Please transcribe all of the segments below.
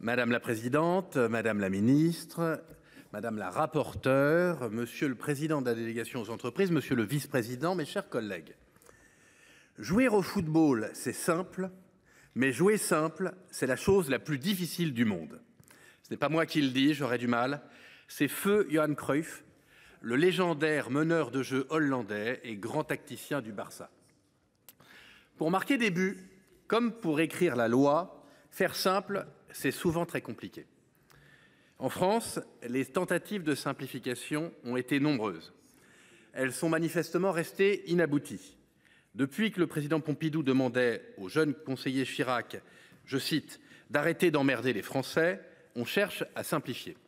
Madame la présidente, madame la ministre, madame la rapporteure, monsieur le président de la délégation aux entreprises, monsieur le vice-président, mes chers collègues. Jouer au football, c'est simple, mais jouer simple, c'est la chose la plus difficile du monde. Ce n'est pas moi qui le dis, j'aurais du mal. C'est feu Johan Cruyff, le légendaire meneur de jeu hollandais et grand tacticien du Barça. Pour marquer des buts, comme pour écrire la loi, faire simple, c'est souvent très compliqué. En France, les tentatives de simplification ont été nombreuses. Elles sont manifestement restées inabouties. Depuis que le président Pompidou demandait au jeune conseiller Chirac, je cite, « d'arrêter d'emmerder les Français », on cherche à simplifier.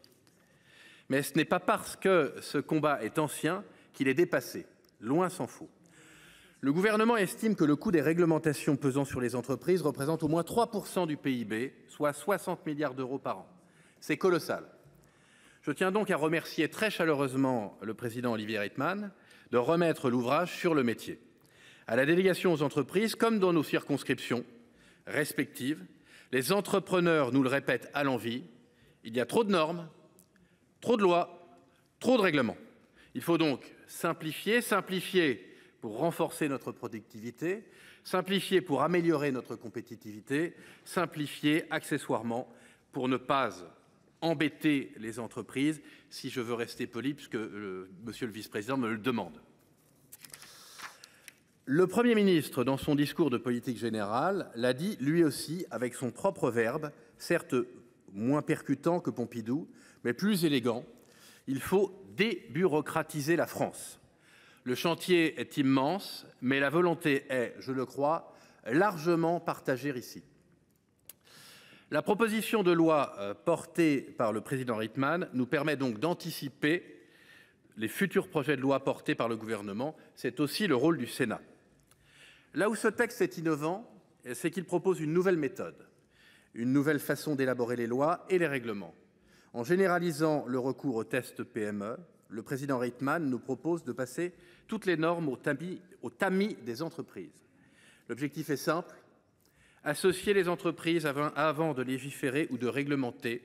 Mais ce n'est pas parce que ce combat est ancien qu'il est dépassé, loin s'en faut. Le gouvernement estime que le coût des réglementations pesant sur les entreprises représente au moins 3% du PIB, soit 60 milliards d'euros par an. C'est colossal. Je tiens donc à remercier très chaleureusement le président Olivier Rietmann de remettre l'ouvrage sur le métier. À la délégation aux entreprises, comme dans nos circonscriptions respectives, les entrepreneurs nous le répètent à l'envi, il y a trop de normes, trop de lois, trop de règlements. Il faut donc simplifier pour renforcer notre productivité, simplifier pour améliorer notre compétitivité, simplifier accessoirement pour ne pas embêter les entreprises, si je veux rester poli, puisque monsieur le vice-président me le demande. Le Premier ministre, dans son discours de politique générale, l'a dit lui aussi avec son propre verbe, certes moins percutant que Pompidou, mais plus élégant. Il faut débureaucratiser la France. Le chantier est immense, mais la volonté est, je le crois, largement partagée ici. La proposition de loi portée par le président Rietmann nous permet donc d'anticiper les futurs projets de loi portés par le gouvernement. C'est aussi le rôle du Sénat. Là où ce texte est innovant, c'est qu'il propose une nouvelle méthode, une nouvelle façon d'élaborer les lois et les règlements. En généralisant le recours aux tests PME, le président Rietmann nous propose de passer toutes les normes au tamis des entreprises. L'objectif est simple, associer les entreprises avant de légiférer ou de réglementer,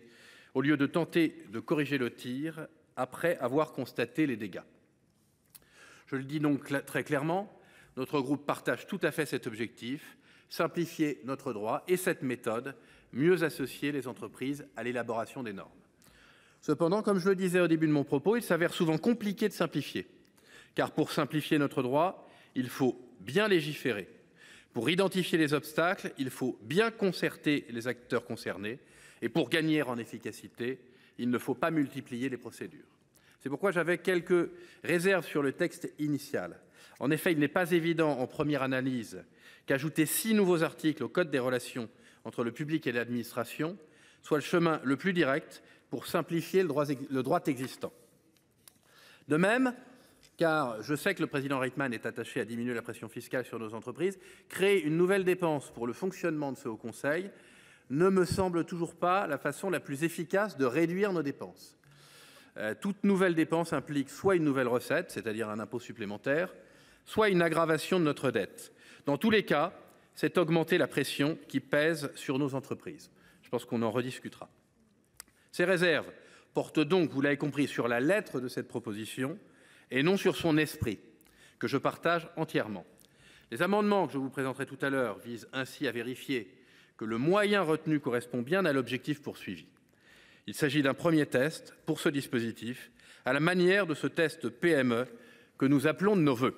au lieu de tenter de corriger le tir après avoir constaté les dégâts. Je le dis donc très clairement, notre groupe partage tout à fait cet objectif, simplifier notre droit et cette méthode, mieux associer les entreprises à l'élaboration des normes. Cependant, comme je le disais au début de mon propos, il s'avère souvent compliqué de simplifier. Car pour simplifier notre droit, il faut bien légiférer. Pour identifier les obstacles, il faut bien concerter les acteurs concernés. Et pour gagner en efficacité, il ne faut pas multiplier les procédures. C'est pourquoi j'avais quelques réserves sur le texte initial. En effet, il n'est pas évident en première analyse qu'ajouter 6 nouveaux articles au Code des relations entre le public et l'administration soit le chemin le plus direct pour simplifier le droit existant. De même, car je sais que le président Rietmann est attaché à diminuer la pression fiscale sur nos entreprises, créer une nouvelle dépense pour le fonctionnement de ce Haut Conseil ne me semble toujours pas la façon la plus efficace de réduire nos dépenses. Toute nouvelle dépense implique soit une nouvelle recette, c'est-à-dire un impôt supplémentaire, soit une aggravation de notre dette. Dans tous les cas, c'est augmenter la pression qui pèse sur nos entreprises. Je pense qu'on en rediscutera. Ces réserves portent donc, vous l'avez compris, sur la lettre de cette proposition et non sur son esprit, que je partage entièrement. Les amendements que je vous présenterai tout à l'heure visent ainsi à vérifier que le moyen retenu correspond bien à l'objectif poursuivi. Il s'agit d'un premier test pour ce dispositif, à la manière de ce test PME que nous appelons de nos vœux.